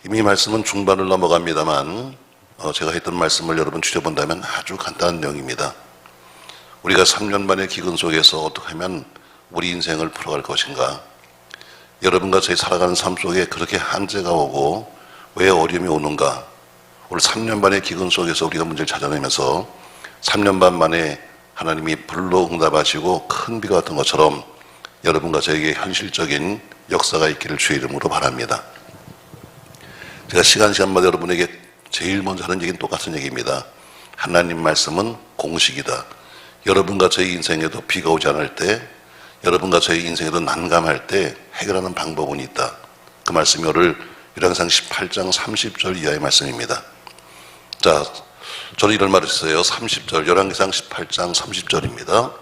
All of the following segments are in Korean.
이미 말씀은 중반을 넘어갑니다만 제가 했던 말씀을 여러분 추려본다면 아주 간단한 내용입니다. 우리가 3년 반의 기근 속에서 어떻게 하면 우리 인생을 풀어갈 것인가. 여러분과 저희 살아가는 삶 속에 그렇게 한계가 오고 왜 어려움이 오는가. 오늘 3년 반의 기근 속에서 우리가 문제를 찾아내면서 3년 반 만에 하나님이 불로 응답하시고 큰 비가 왔던 것처럼 여러분과 저에게 현실적인 역사가 있기를 주의 이름으로 바랍니다. 제가 시간마다 여러분에게 제일 먼저 하는 얘기는 똑같은 얘기입니다. 하나님 말씀은 공식이다. 여러분과 저희 인생에도 비가 오지 않을 때, 여러분과 저희 인생에도 난감할 때 해결하는 방법은 있다. 그 말씀이 오늘 열왕기상 18장 30절 이하의 말씀입니다. 자, 저는 이런 말을 했어요. 30절, 열왕기상 18장 30절입니다.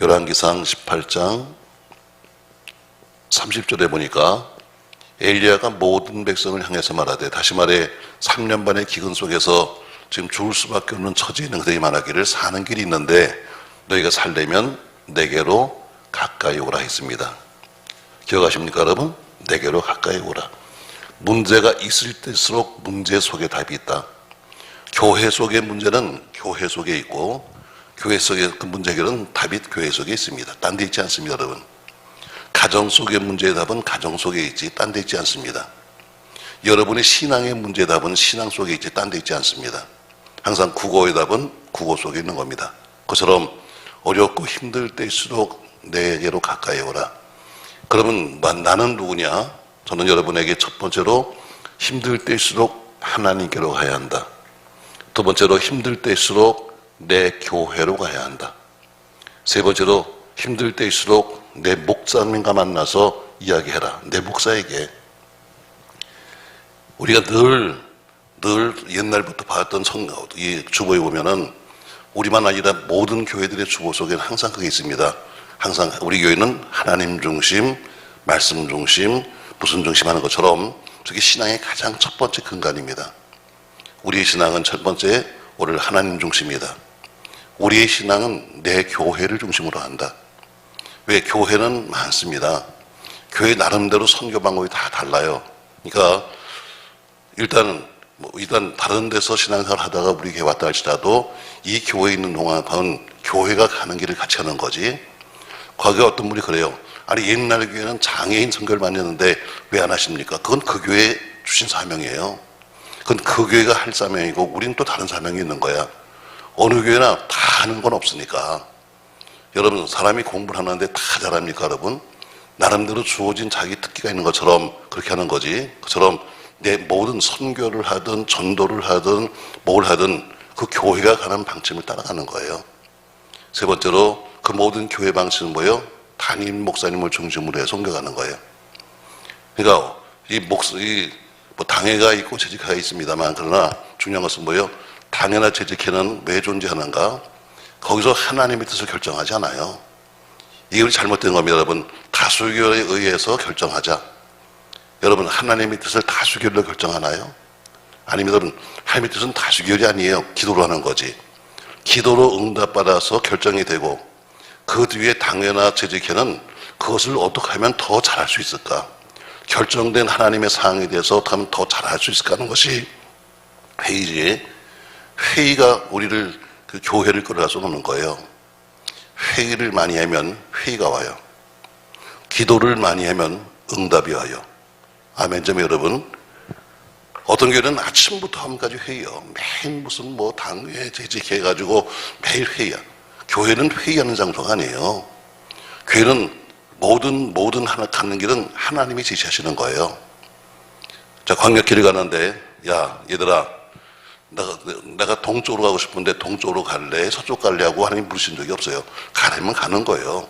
열왕기상 18장 30절에 보니까 엘리야가 모든 백성을 향해서 말하되, 다시 말해 3년 반의 기근 속에서 지금 죽을 수밖에 없는 처지에 있는 그들이 말하기를 사는 길이 있는데 너희가 살려면 내게로 가까이 오라 했습니다. 기억하십니까 여러분? 내게로 가까이 오라. 문제가 있을 때일수록 문제 속에 답이 있다. 교회 속의 문제는 교회 속에 있고 교회 속의 그 문제 해결은 답이 교회 속에 있습니다. 딴 데 있지 않습니다 여러분. 가정 속의 문제의 답은 가정 속에 있지 딴 데 있지 않습니다. 여러분의 신앙의 문제의 답은 신앙 속에 있지 딴 데 있지 않습니다. 항상 국어의 답은 국어 속에 있는 겁니다. 그처럼 어렵고 힘들 때일수록 내게로 가까이 오라. 그러면 나는 누구냐? 저는 여러분에게 첫 번째로 힘들 때일수록 하나님께로 가야 한다. 두 번째로 힘들 때일수록 내 교회로 가야 한다. 세 번째로 힘들 때일수록 내 목사님과 만나서 이야기해라. 내 목사에게. 우리가 늘 옛날부터 봤던 이 주보에 보면은 우리만 아니라 모든 교회들의 주보 속에는 항상 그게 있습니다. 항상 우리 교회는 하나님 중심, 말씀 중심, 무슨 중심 하는 것처럼 저게 신앙의 가장 첫 번째 근간입니다. 우리의 신앙은 첫 번째 오늘 하나님 중심이다. 우리의 신앙은 내 교회를 중심으로 한다. 왜? 교회는 많습니다. 교회 나름대로 선교 방법이 다 달라요. 그러니까 일단 다른 데서 신앙생활 하다가 우리 교회 왔다 할지라도 이 교회에 있는 동안은 교회가 가는 길을 같이 하는 거지. 과거에 어떤 분이 그래요. 아니 옛날 교회는 장애인 선교를 많이 했는데 왜 안 하십니까? 그건 그 교회 주신 사명이에요. 그건 그 교회가 할 사명이고 우리는 또 다른 사명이 있는 거야. 어느 교회나 다 하는 건 없으니까. 여러분 사람이 공부를 하는데 다 잘합니까 여러분? 나름대로 주어진 자기 특기가 있는 것처럼 그렇게 하는 거지. 그처럼 내 모든 선교를 하든 전도를 하든 뭘 하든 그 교회가 가는 방침을 따라가는 거예요. 세 번째로 그 모든 교회 방식은 뭐예요? 담임 목사님을 중심으로 해서 옮겨가는 거예요. 그러니까 뭐 당회가 있고 재직회가 있습니다만 그러나 중요한 것은 뭐예요? 당회나 재직회는 왜 존재하는가? 거기서 하나님의 뜻을 결정하지 않아요. 이게 잘못된 겁니다 여러분. 다수결에 의해서 결정하자. 여러분 하나님의 뜻을 다수결로 결정하나요? 아닙니다 여러분. 하나님의 뜻은 다수결이 아니에요. 기도로 하는 거지. 기도로 응답받아서 결정이 되고 그 뒤에 당회나 재직회는 그것을 어떻게 하면 더 잘할 수 있을까? 결정된 하나님의 사항에 대해서 어떻게 하면 더 잘할 수 있을까 하는 것이 회의지. 회의가 우리를 그 교회를 끌어가서 노는 거예요. 회의를 많이 하면 회의가 와요. 기도를 많이 하면 응답이 와요. 아멘점 여러분. 어떤 교회는 아침부터 밤까지 회의요. 매일 무슨 뭐 당회 재직해 가지고 매일 회의야. 교회는 회의하는 장소가 아니에요. 교회는 모든 하나 가는 길은 하나님이 제시하시는 거예요. 자, 광역길을 가는데 야 얘들아 내가 동쪽으로 가고 싶은데 동쪽으로 갈래? 서쪽 갈래? 하고 하나님 부르신 적이 없어요. 가려면 가는 거예요.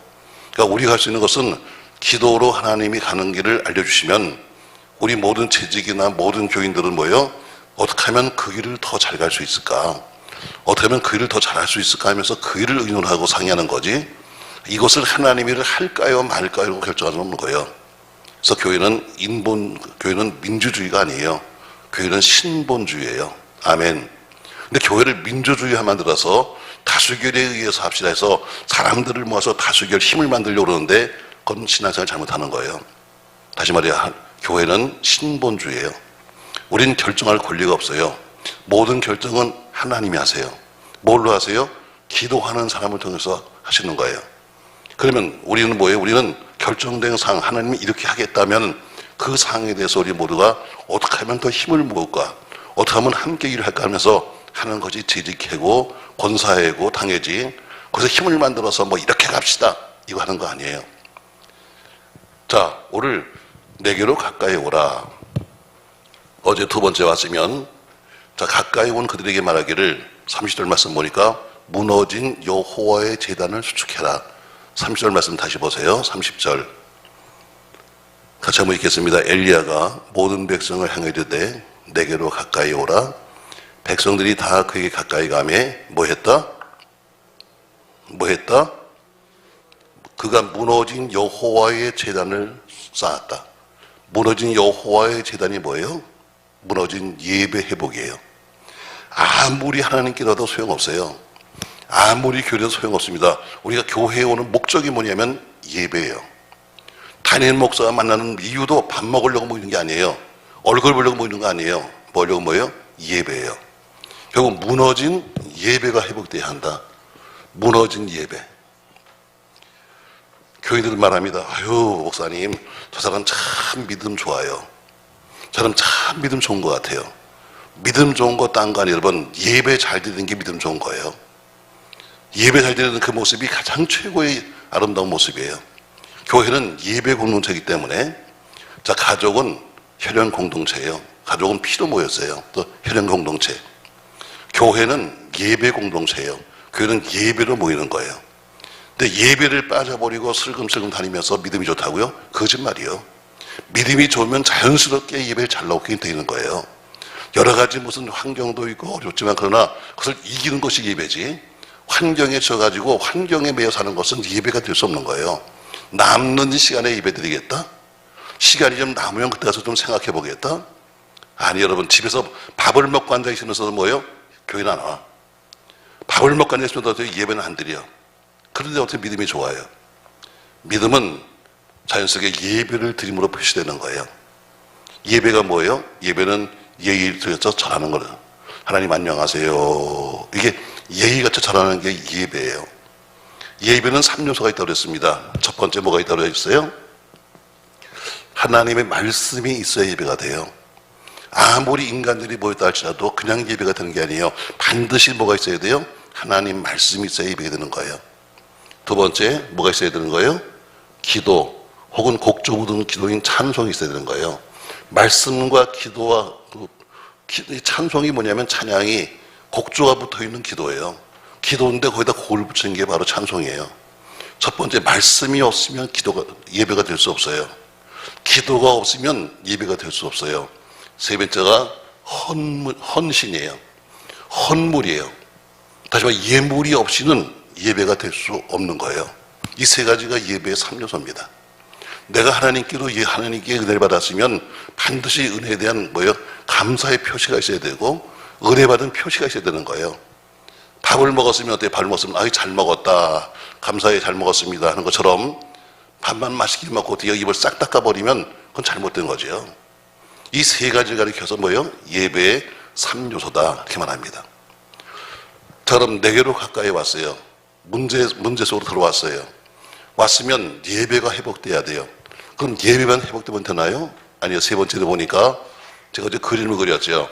그러니까 우리가 할 수 있는 것은 기도로 하나님이 가는 길을 알려주시면 우리 모든 재직이나 모든 교인들은 뭐예요? 어떻게 하면 그 길을 더 잘 갈 수 있을까? 어떻게 하면 그 일을 더 잘할 수 있을까 하면서 그 일을 의논하고 상의하는 거지. 이것을 하나님이 할까요 말까요 결정하지 않는 거예요. 그래서 교회는 민주주의가 아니에요. 교회는 신본주의예요. 아멘. 근데 교회를 민주주의화 만들어서 다수결에 의해서 합시다 해서 사람들을 모아서 다수결 힘을 만들려고 그러는데 그건 신앙생활 잘못하는 거예요. 다시 말해 교회는 신본주의예요. 우리는 결정할 권리가 없어요. 모든 결정은 하나님이 하세요. 뭘로 하세요? 기도하는 사람을 통해서 하시는 거예요. 그러면 우리는 뭐예요? 우리는 결정된 사항, 하나님이 이렇게 하겠다면 그 사항에 대해서 우리 모두가 어떻게 하면 더 힘을 모을까? 어떻게 하면 함께 일을 할까 하면서 하는 것이 재직하고 권사회고 당회지. 거기서 힘을 만들어서 뭐 이렇게 갑시다. 이거 하는 거 아니에요. 자, 오늘 내게로 가까이 오라. 어제 두 번째 왔으면 자, 가까이 온 그들에게 말하기를 30절 말씀 보니까 무너진 여호와의 제단을 수축해라. 30절 말씀 다시 보세요. 30절 같이 한번 읽겠습니다. 엘리야가 모든 백성을 향해 이르되 내게로 가까이 오라. 백성들이 다 그에게 가까이 가매 뭐했다? 뭐했다? 그가 무너진 여호와의 제단을 쌓았다. 무너진 여호와의 제단이 뭐예요? 무너진 예배 회복이에요. 아무리 하나님께 넣어도 소용없어요. 아무리 교회도 소용없습니다. 우리가 교회에 오는 목적이 뭐냐면 예배예요. 담임 목사가 만나는 이유도 밥 먹으려고 모이는 게 아니에요. 얼굴 보려고 모이는 거 아니에요. 뭐려고 모여요? 예배예요. 결국 무너진 예배가 회복돼야 한다. 무너진 예배. 교인들은 말합니다. 아유 목사님 저 사람 참 믿음 좋아요. 저 사람 참 믿음 좋은 것 같아요. 믿음 좋은 거 딴 거 아니에요. 여러분 예배 잘 드리는 게 믿음 좋은 거예요. 예배 잘 드리는 그 모습이 가장 최고의 아름다운 모습이에요. 교회는 예배 공동체이기 때문에 자 가족은 혈연 공동체예요. 가족은 피로 모였어요. 또 혈연 공동체. 교회는 예배 공동체예요. 교회는 예배로 모이는 거예요. 근데 예배를 빠져버리고 슬금슬금 다니면서 믿음이 좋다고요? 거짓말이요. 믿음이 좋으면 자연스럽게 예배를 잘 나오게 되는 거예요. 여러 가지 무슨 환경도 있고 어렵지만 그러나 그것을 이기는 것이 예배지 환경에 져가지고 환경에 매여 사는 것은 예배가 될 수 없는 거예요. 남는 시간에 예배 드리겠다? 시간이 좀 남으면 그때 가서 좀 생각해 보겠다? 아니 여러분 집에서 밥을 먹고 앉아 있으면서 뭐예요? 교회는 안 와. 밥을 먹고 앉아 있으면서 예배는 안 드려. 그런데 어떻게 믿음이 좋아요? 믿음은 자연스럽게 예배를 드림으로 표시되는 거예요. 예배가 뭐예요? 예배는 예의를 드려서 절하는 거예요. 하나님 안녕하세요. 이게 예의같이 절하는 게 예배예요. 예배는 3요소가 있다고 그랬습니다. 첫 번째 뭐가 있다고 그랬어요? 하나님의 말씀이 있어야 예배가 돼요. 아무리 인간들이 모였다 할지라도 그냥 예배가 되는 게 아니에요. 반드시 뭐가 있어야 돼요? 하나님 말씀이 있어야 예배가 되는 거예요. 두 번째 뭐가 있어야 되는 거예요? 기도 혹은 곡조 묻은 기도인 찬송이 있어야 되는 거예요. 말씀과 기도와 찬송이 뭐냐면 찬양이 곡조가 붙어있는 기도예요. 기도인데 거기다 곡을 붙이는 게 바로 찬송이에요. 첫 번째 말씀이 없으면 예배가 될 수 없어요. 기도가 없으면 예배가 될 수 없어요. 세 번째가 헌신이에요. 헌물이에요. 다시 말해 예물이 없이는 예배가 될 수 없는 거예요. 이 세 가지가 예배의 3요소입니다. 내가 하나님께 은혜를 받았으면 반드시 은혜에 대한 감사의 표시가 있어야 되고 은혜 받은 표시가 있어야 되는 거예요. 밥을 먹었으면 어때요? 밥을 먹었으면 아이 잘 먹었다. 감사히 잘 먹었습니다 하는 것처럼 밥만 맛있게 먹고 뒤에 입을 싹 닦아버리면 그건 잘못된 거죠. 이 세 가지를 가리켜서 예배의 3요소다 이렇게 말합니다. 자 그럼 내게로 가까이 왔어요. 문제 속으로 들어왔어요. 왔으면 예배가 회복돼야 돼요. 그럼 예배만 회복되면 되나요? 아니요. 세 번째로 보니까 제가 어제 그림을 그렸죠.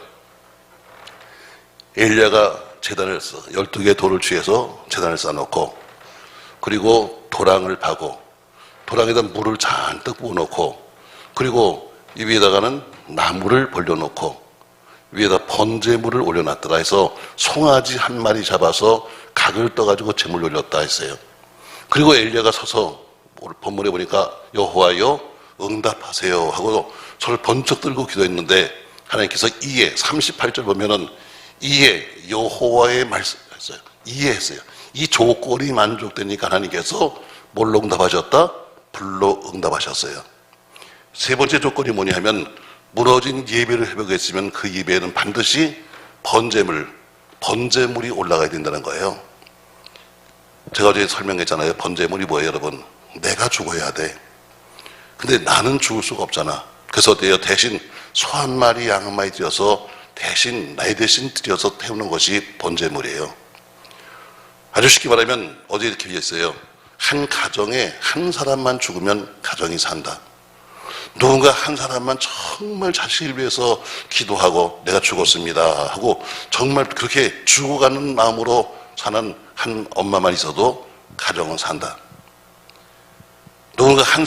엘리야가 제단을 12개의 돌을 취해서 제단을 쌓아놓고 그리고 도랑을 파고 도랑에다 물을 잔뜩 부어놓고 그리고 이 위에다가는 나무를 벌려놓고 위에다 번제물을 올려놨더라 해서 송아지 한 마리 잡아서 각을 떠가지고 제물을 올렸다 했어요. 그리고 엘리야가 서서 본문에 보니까 여호와여 응답하세요 하고 손을 번쩍 들고 기도했는데 하나님께서 이에 38절 보면은 이에 여호와의 말씀했어요. 이해했어요. 이 조건이 만족되니까 하나님께서 뭘로 응답하셨다? 불로 응답하셨어요. 세 번째 조건이 뭐냐 하면 무너진 예배를 회복했으면 그 예배에는 반드시 번제물이 올라가야 된다는 거예요. 제가 어제 설명했잖아요. 번제물이 뭐예요 여러분? 내가 죽어야 돼. 근데 나는 죽을 수가 없잖아. 그래서 대신 소 한 마리, 양 한 마리 들여서 대신, 내 대신 들여서 태우는 것이 번제물이에요. 아주 쉽게 말하면 어제 이렇게 얘기했어요. 한 가정에 한 사람만 죽으면 가정이 산다. 누군가 한 사람만 정말 자식을 위해서 기도하고 내가 죽었습니다 하고 정말 그렇게 죽어가는 마음으로 사는 한 엄마만 있어도 가정은 산다. 누군가 한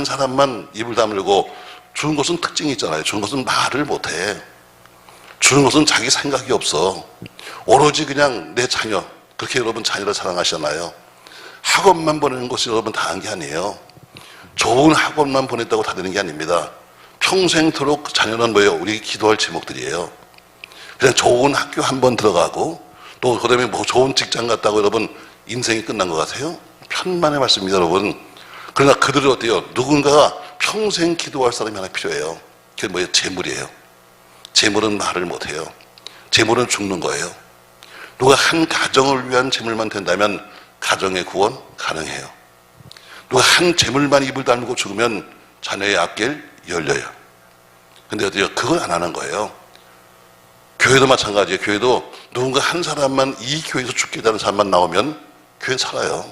사람만 입을 다물고 죽은 것은 특징이 있잖아요. 죽은 것은 말을 못해. 죽은 것은 자기 생각이 없어. 오로지 그냥 내 자녀, 그렇게 여러분 자녀를 사랑하시잖아요. 학원만 보내는 것이 여러분 다 한 게 아니에요. 좋은 학원만 보냈다고 다 되는 게 아닙니다. 평생토록 자녀는 뭐예요? 우리 기도할 제목들이에요. 그냥 좋은 학교 한 번 들어가고 또 그다음에 뭐 좋은 직장 갔다고 여러분 인생이 끝난 것 같아요? 천만의 말씀입니다, 여러분. 그러나 그들은 어때요? 누군가가 평생 기도할 사람이 하나 필요해요. 그게 뭐예요? 재물이에요. 재물은 말을 못해요. 재물은 죽는 거예요. 누가 한 가정을 위한 재물만 된다면 가정의 구원 가능해요. 누가 한 재물만 입을 다물고 죽으면 자녀의 앞길 열려요. 근데 어때요? 그걸 안 하는 거예요. 교회도 마찬가지예요. 교회도 누군가 한 사람만 이 교회에서 죽겠다는 사람만 나오면 교회는 살아요.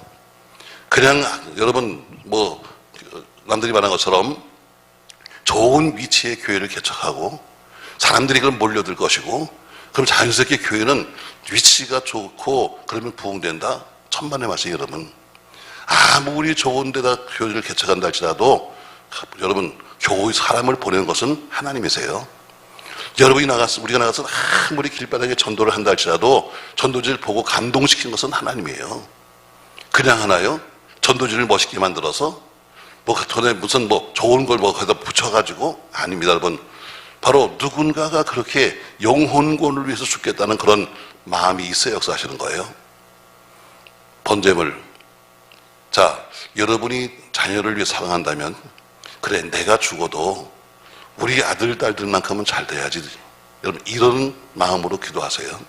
그냥 여러분 뭐 남들이 말한 것처럼 좋은 위치에 교회를 개척하고 사람들이 그럼 몰려들 것이고 그럼 자연스럽게 교회는 위치가 좋고 그러면 부흥된다. 천만의 말씀 여러분. 아무리 좋은 데다 교회를 개척한다 할지라도 여러분 교회 사람을 보내는 것은 하나님이세요. 여러분이 우리가 나가서 아무리 길바닥에 전도를 한다 할지라도 전도지를 보고 감동시키는 것은 하나님이에요. 그냥 하나요? 전도지를 멋있게 만들어서 뭐 전에 무슨 뭐 좋은 걸 뭐 거기다 붙여가지고 아닙니다, 여러분. 바로 누군가가 그렇게 영혼권을 위해서 죽겠다는 그런 마음이 있어야 역사하시는 거예요. 번제물. 자, 여러분이 자녀를 위해 사랑한다면 그래 내가 죽어도 우리 아들 딸들만큼은 잘 돼야지. 여러분 이런 마음으로 기도하세요.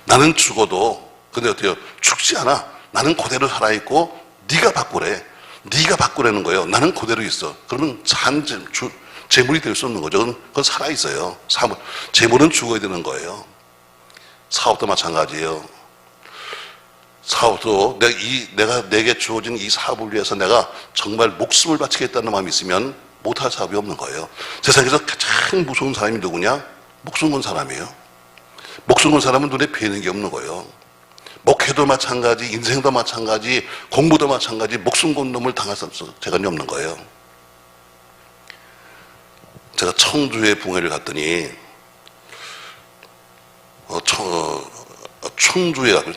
나는 죽어도 근데 어때요? 죽지 않아. 나는 그대로 살아있고 네가 바꾸래. 네가 바꾸라는 거예요. 나는 그대로 있어. 그러면 재물이 될 수 없는 거죠. 그건 살아있어요. 재물은 죽어야 되는 거예요. 사업도 마찬가지예요. 사업도 내게 주어진 이 사업을 위해서 내가 정말 목숨을 바치겠다는 마음이 있으면 못할 사업이 없는 거예요. 세상에서 가장 무서운 사람이 누구냐? 목숨 건 사람이에요. 목숨 건 사람은 눈에 뵈는 게 없는 거예요. 목회도 마찬가지, 인생도 마찬가지, 공부도 마찬가지, 목숨 건 놈을 당할 재간이 없는 거예요. 제가 청주에 붕회를 갔더니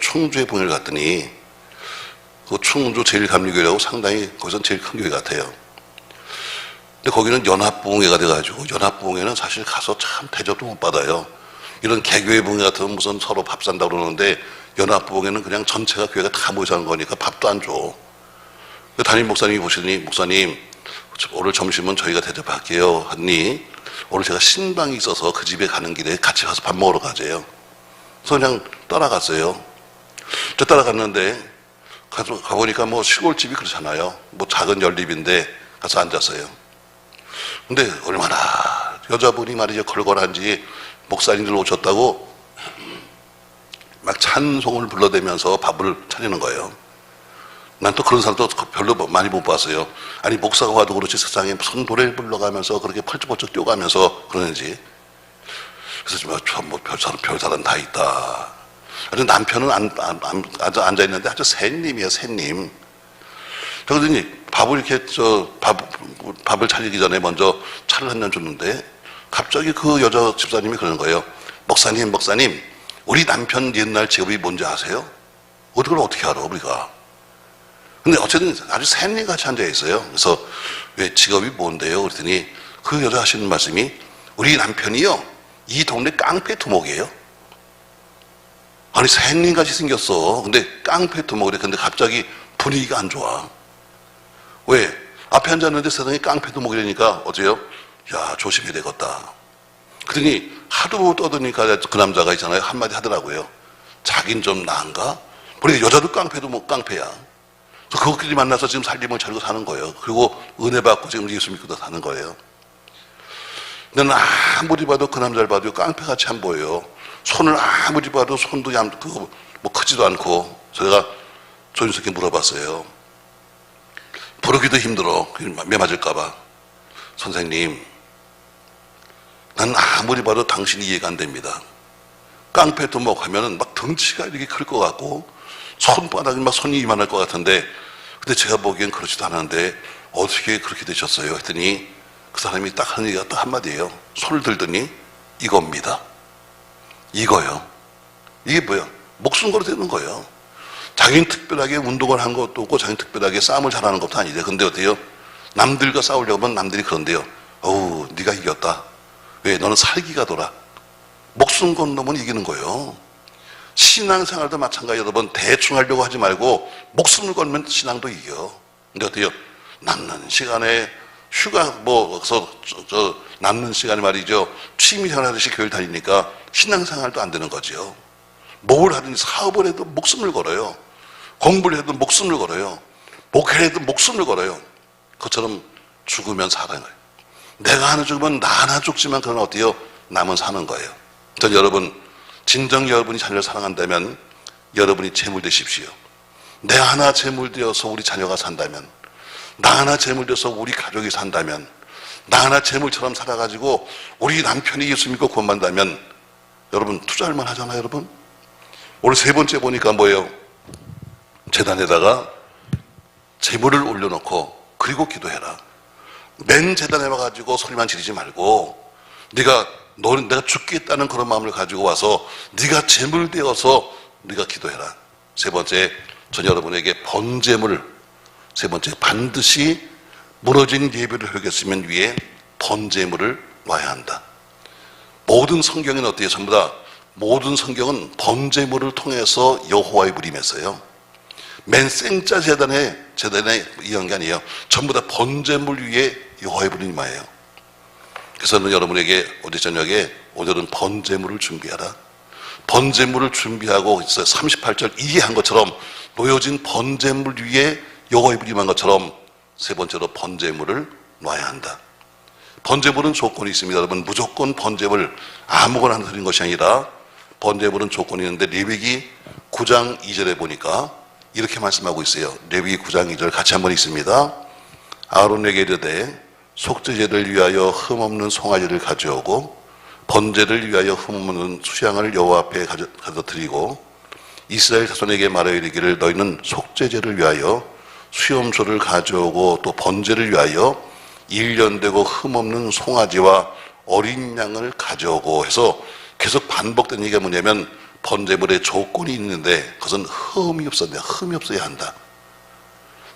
청주에 붕회를 갔더니 그 청주 제일감리교회라고 상당히 거기선 제일 큰 교회 같아요. 근데 거기는 연합부흥회가 돼가지고 연합부흥회는 사실 가서 참 대접도 못 받아요. 이런 개교회 부흥회 같으면 무슨 서로 밥 산다고 그러는데 연합부흥회는 그냥 전체가 교회가 다 모여서 하는 거니까 밥도 안 줘. 담임 목사님이 보시더니 목사님 오늘 점심은 저희가 대접할게요 하니 오늘 제가 신방이 있어서 그 집에 가는 길에 같이 가서 밥 먹으러 가재요. 그래서 그냥 따라갔어요. 저 따라갔는데 가보니까 뭐 시골집이 그렇잖아요. 뭐 작은 연립인데 가서 앉았어요. 근데 얼마나 여자분이 말이죠 걸걸한지 목사님들 오셨다고 막 찬송을 불러대면서 밥을 차리는 거예요. 난 또 그런 사람도 별로 많이 못 봤어요. 아니 목사가 와도 그렇지 세상에 무슨 노래를 불러가면서 그렇게 펄쩍펄쩍 뛰어가면서 그러는지. 그래서 뭐 별사람 다 있다. 아주 남편은 앉아있는데 아주 샌님이에요, 샌님. 그러더니 밥을 이렇게 밥을 차리기 전에 먼저 차를 한 잔 줬는데 갑자기 그 여자 집사님이 그러는 거예요. 목사님 우리 남편 옛날 직업이 뭔지 아세요? 그걸 어떻게 알아 우리가? 근데 어쨌든 아주 샌님 같이 앉아 있어요. 그래서 왜 직업이 뭔데요? 그랬더니 그 여자 하시는 말씀이 우리 남편이요 이 동네 깡패 두목이에요. 아니 샌님 같이 생겼어. 근데 깡패 두목이래. 근데 갑자기 분위기가 안 좋아. 왜? 앞에 앉았는데 세상에 깡패 두목이라니까 어째요? 야 조심해야 되겠다. 그러더니 하도 떠드니까 그 남자가 있잖아요. 한마디 하더라고요. 자긴 좀 나은가? 우리 여자도 깡패도 뭐 깡패야. 그래서 그것끼리 만나서 지금 살림을 차리고 사는 거예요. 그리고 은혜 받고 지금 예수 믿고 사는 거예요. 너는 아무리 봐도 그 남자를 봐도 깡패같이 안 보여요. 손을 아무리 봐도 손도 뭐 크지도 않고. 제가 조인석께 물어봤어요. 부르기도 힘들어. 매 맞을까봐. 선생님, 난 아무리 봐도 당신이 이해가 안 됩니다. 깡패 두목하면은 막 덩치가 이렇게 클 것 같고 손바닥이 막 손이 이만할 것 같은데, 근데 제가 보기엔 그렇지도 않은데 어떻게 그렇게 되셨어요? 했더니 그 사람이 딱 하는 얘기가 딱 한마디예요. 손을 들더니 이겁니다. 이거요. 이게 뭐야? 목숨 걸어 되는 거예요. 자기는 특별하게 운동을 한 것도 없고 자기는 특별하게 싸움을 잘하는 것도 아니래. 근데 어때요? 남들과 싸우려고 하면 남들이 그런데요. 어우, 네가 이겼다. 왜? 너는 살기가 돌아. 목숨 건 놈은 이기는 거예요. 신앙생활도 마찬가지. 여러분, 대충 하려고 하지 말고 목숨을 걸면 신앙도 이겨. 근데 어때요? 남는 시간에 휴가 남는 시간에 말이죠. 취미생활 하듯이 교회를 다니니까 신앙생활도 안 되는 거죠. 뭘 하든지 사업을 해도 목숨을 걸어요. 공부를 해도 목숨을 걸어요. 목회를 해도 목숨을 걸어요. 그것처럼 죽으면 사는 거예요. 내가 하나 죽으면 나 하나 죽지만 그러나 어때요? 남은 사는 거예요. 전 여러분, 진정 여러분이 자녀를 사랑한다면 여러분이 재물 되십시오. 내 하나 재물 되어서 우리 자녀가 산다면, 나 하나 재물 되어서 우리 가족이 산다면, 나 하나 재물처럼 살아가지고 우리 남편이 예수 믿고 구원받는다면 여러분 투자할 만 하잖아요. 여러분, 오늘 세 번째 보니까 뭐예요? 재단에다가 재물을 올려놓고 그리고 기도해라. 맨 재단에 와가지고 소리만 지르지 말고 내가 죽겠다는 그런 마음을 가지고 와서 네가 재물 되어서 네가 기도해라. 세 번째, 전 여러분에게 번제물, 세 번째, 반드시 무너진 예배를 회개했으면 위에 번제물을 놔야 한다. 모든 성경에는 어때요? 전부 다 모든 성경은 번제물을 통해서 여호와의 부림했어요. 맨 생짜 재단에 이런 게 아니에요. 전부 다 번제물 위에 여호와의 부림이 많아요. 그래서 저는 여러분에게 어제 저녁에 오늘은 번제물을 준비하라. 번제물을 준비하고 있어요. 38절 이해한 것처럼 놓여진 번제물 위에 여호와의 부림한 것처럼 세 번째로 번제물을 놔야 한다. 번제물은 조건이 있습니다. 여러분, 무조건 번제물 아무거나 하나 드리는 것이 아니라 번제물은 조건이 있는데 레위기 9장 2절에 보니까 이렇게 말씀하고 있어요. 레위기 9장 2절 같이 한번 읽습니다. 아론에게 이르되 속죄제를 위하여 흠없는 송아지를 가져오고 번제를 위하여 흠없는 수양을 여호와 앞에 가져 드리고 이스라엘 자손에게 말하여 이르기를 너희는 속죄제를 위하여 수염소를 가져오고 또 번제를 위하여 1년 되고 흠없는 송아지와 어린 양을 가져오고 해서 계속 반복된 얘기가 뭐냐면 번제물에 조건이 있는데 그것은 흠이 없어야 한다.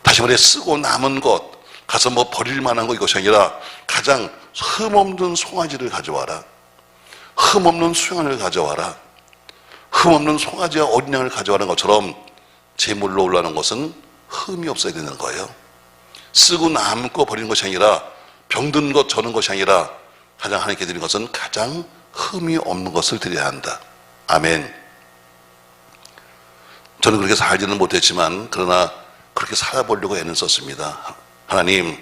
다시 말해 쓰고 남은 것 가서 뭐 버릴 만한 거 이것이 아니라 가장 흠없는 송아지를 가져와라. 흠없는 수양을 가져와라. 흠없는 송아지와 어린 양을 가져와라는 것처럼 제물로 올라가는 것은 흠이 없어야 되는 거예요. 쓰고 남고 버리는 것이 아니라 병든 것 저는 것이 아니라 가장 하나님께 드리는 것은 가장 흠이 없는 것을 드려야 한다. 아멘. 저는 그렇게 살지는 못했지만 그러나 그렇게 살아보려고 애는 썼습니다. 하나님,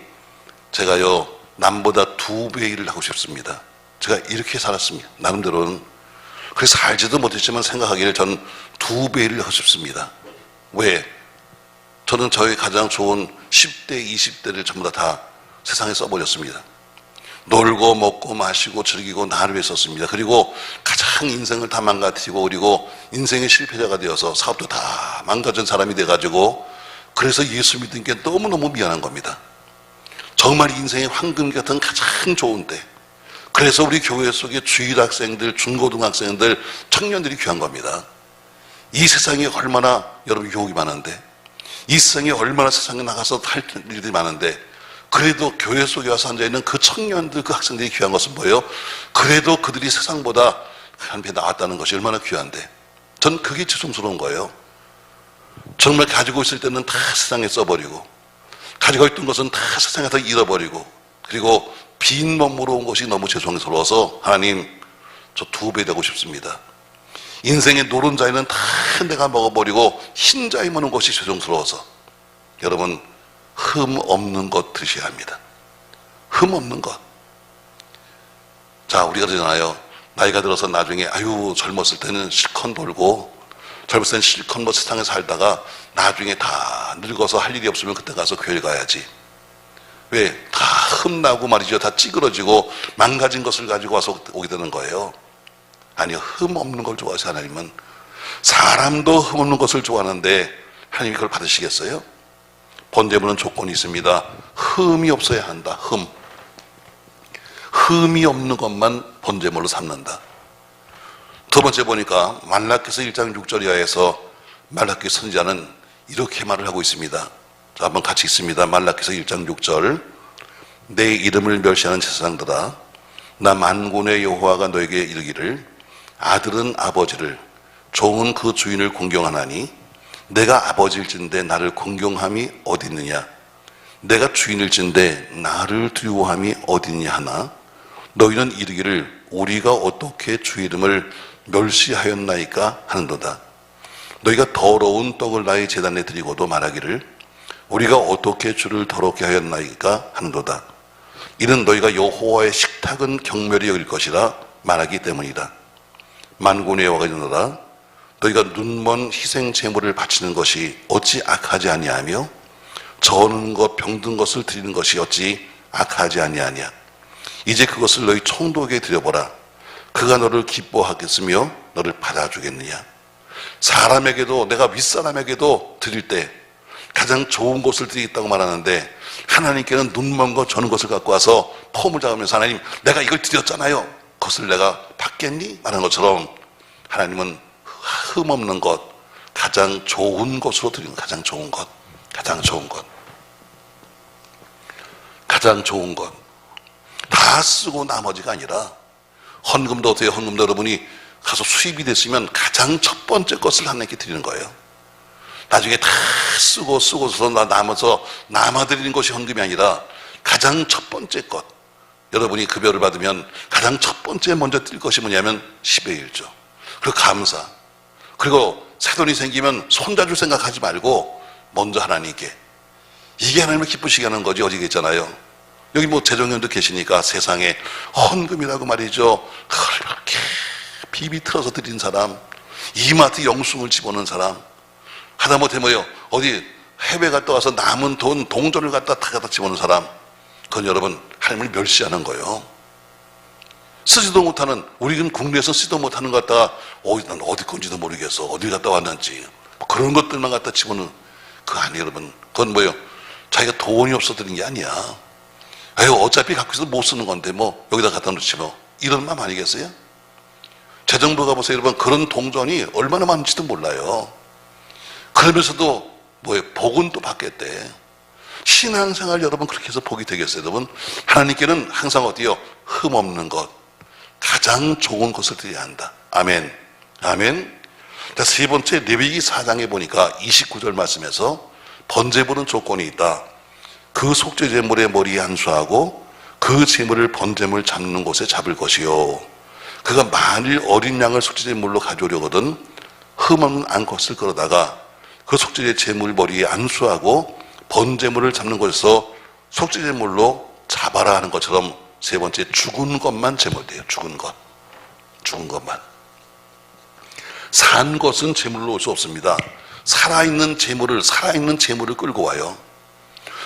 제가요 남보다 2배의 일을 하고 싶습니다. 제가 이렇게 살았습니다. 나름대로는 그렇게 살지도 못했지만 생각하기를 저는 2배의 일을 하고 싶습니다. 왜? 저는 저의 가장 좋은 10대, 20대를 전부 다 세상에 써버렸습니다. 놀고 먹고 마시고 즐기고 나를 위해 썼습니다. 그리고 가장 인생을 다 망가뜨리고 그리고 인생의 실패자가 되어서 사업도 다 망가진 사람이 돼가지고 그래서 예수 믿은 게 너무너무 미안한 겁니다. 정말 인생의 황금 같은 가장 좋은 때, 그래서 우리 교회 속에 주일학생들, 중고등학생들, 청년들이 귀한 겁니다. 이 세상에 얼마나 여러분 유혹이 많은데, 이 세상에 얼마나 세상에 나가서 할 일들이 많은데, 그래도 교회 속에 와서 앉아있는 그 청년들, 그 학생들이 귀한 것은 뭐예요? 그래도 그들이 세상보다 한 배 나았다는 것이 얼마나 귀한데, 전 그게 죄송스러운 거예요. 정말 가지고 있을 때는 다 세상에 써버리고, 가지고 있던 것은 다 세상에서 잃어버리고, 그리고 빈 몸으로 온 것이 너무 죄송스러워서 하나님, 저 2배 되고 싶습니다. 인생의 노른자에는 다 내가 먹어버리고 흰자에 먹는 것이 죄송스러워서. 여러분, 흠 없는 것 드셔야 합니다. 흠 없는 것. 자, 우리가 그러잖아요. 나이가 들어서 나중에 아유 젊었을 때는 실컷 놀고 젊었을 때는 실컷 뭐 세상에 살다가 나중에 다 늙어서 할 일이 없으면 그때 가서 교회 가야지. 왜? 다 흠나고 말이죠. 다 찌그러지고 망가진 것을 가지고 와서 오게 되는 거예요. 아니요, 흠 없는 걸 좋아하세요. 하나님은 사람도 흠 없는 것을 좋아하는데 하나님이 그걸 받으시겠어요? 번제물은 조건이 있습니다. 흠이 없어야 한다. 흠이 없는 것만 번제물로 삼는다. 두 번째 보니까 말라기서 1장 6절 이하에서 말라기 선지자는 이렇게 말을 하고 있습니다. 자, 한번 같이 읽습니다. 말라기서 1장 6절. 내 이름을 멸시하는 제사장들아, 나 만군의 여호와가 너에게 이르기를 아들은 아버지를, 종은 그 주인을 공경하나니 내가 아버지일진데 나를 공경함이 어디 있느냐? 내가 주인일진데 나를 두려워함이 어디 있냐 하나? 너희는 이르기를 우리가 어떻게 주 이름을 멸시하였나이까 하는도다. 너희가 더러운 떡을 나의 제단에 드리고도 말하기를 우리가 어떻게 주를 더럽게 하였나이까 하는도다. 이는 너희가 여호와의 식탁은 경멸히 여길 것이라 말하기 때문이다. 만군의 여호와가 이르노라. 너희가 눈먼 희생 제물을 바치는 것이 어찌 악하지 아니하며 저는 것 병든 것을 드리는 것이 어찌 악하지 아니하냐. 이제 그것을 너희 총독에게 드려보라. 그가 너를 기뻐하겠으며 너를 받아주겠느냐. 사람에게도, 내가 윗사람에게도 드릴 때 가장 좋은 것을 드리겠다고 말하는데 하나님께는 눈먼 것 저는 것을 갖고 와서 폼을 잡으면서 하나님 내가 이걸 드렸잖아요. 그것을 내가 받겠니? 말하는 것처럼 하나님은 흠없는 것, 가장 좋은 것으로 드리는 가장 좋은 것, 가장 좋은 것, 가장 좋은 것. 다 쓰고 나머지가 아니라 헌금도 어때요? 헌금도 여러분이 가서 수입이 됐으면 가장 첫 번째 것을 하나님께 드리는 거예요. 나중에 다 쓰고서 남아서 남아드리는 것이 헌금이 아니라 가장 첫 번째 것. 여러분이 급여를 받으면 가장 첫 번째 먼저 드릴 것이 뭐냐면 10의 1조. 그리고 감사. 그리고 새돈이 생기면 손자줄 생각하지 말고 먼저 하나님께. 이게 하나님을 기쁘시게 하는 거지. 어디 있잖아요. 여기 뭐 재정연도 계시니까 세상에 헌금이라고 말이죠. 그걸 이렇게 비비 틀어서 드린 사람, 이마트 영숭을 집어넣은 사람, 하다못해 뭐요, 어디 해외 갔다 와서 남은 돈, 동전을 갖다 집어넣은 사람, 그건 여러분 하나님을 멸시하는 거예요. 쓰지도 못하는, 우리는 국내에서 쓰지도 못하는 것 갖다가 난 어디 건지도 모르겠어, 어디 갔다 왔는지 뭐 그런 것들만 갖다 집어넣는, 그거 아니에요 여러분. 그건 뭐예요, 자기가 돈이 없어 드린 게 아니야. 아유 어차피 갖고 있어도 못 쓰는 건데 뭐 여기다 갖다 놓지 뭐, 이런 마음 아니겠어요? 재정부가 보세요 여러분, 그런 동전이 얼마나 많은지도 몰라요. 그러면서도 뭐예요, 복은 또 받겠대. 신앙생활 여러분 그렇게 해서 복이 되겠어요 여러분? 하나님께는 항상 어디요, 흠없는 것, 가장 좋은 것을 드려야 한다. 아멘, 아멘. 자, 세 번째, 레위기 4장에 보니까 29절 말씀에서 번제물은 조건이 있다. 그 속죄 제물의 머리에 안수하고 그 제물을 번제물 잡는 곳에 잡을 것이요, 그가 만일 어린 양을 속죄 제물로 가져오려거든 흠없는 암컷을 끌어다가 그 속죄 제물 머리에 안수하고 번제물을 잡는 곳에서 속죄 제물로 잡아라 하는 것처럼 세 번째, 죽은 것만 제물돼요. 죽은 것, 죽은 것만. 산 것은 제물로 올 수 없습니다. 살아있는 제물을 끌고 와요.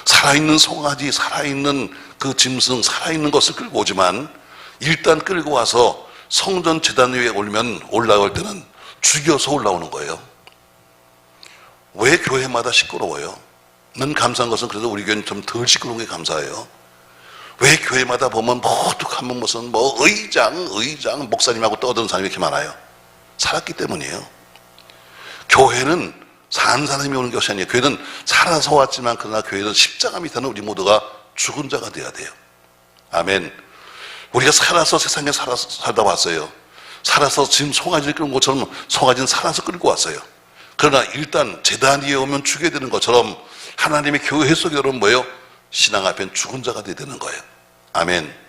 살아있는 송아지, 살아있는 그 짐승, 살아있는 것을 끌고 오지만 일단 끌고 와서 성전 제단 위에 올라올 때는 죽여서 올라오는 거예요. 왜 교회마다 시끄러워요? 는 감사한 것은 그래도 우리 교회는 좀 덜 시끄러운 게 감사해요. 왜 교회마다 보면 뚝하면 무슨 의장 목사님하고 떠드는 사람이 이렇게 많아요? 살았기 때문이에요. 교회는 산 사람이 오는 것이 아니에요. 교회는 살아서 왔지만 그러나 교회는 십자가 밑에는 우리 모두가 죽은 자가 돼야 돼요. 아멘. 우리가 살아서 세상에 살다 왔어요. 살아서 지금 송아지를 끌는 것처럼 송아지는 살아서 끌고 왔어요. 그러나 일단 제단 위에 오면 죽게 되는 것처럼 하나님의 교회 속에 여러분 뭐예요? 신앙 앞엔 죽은 자가 돼야 되는 거예요. 아멘.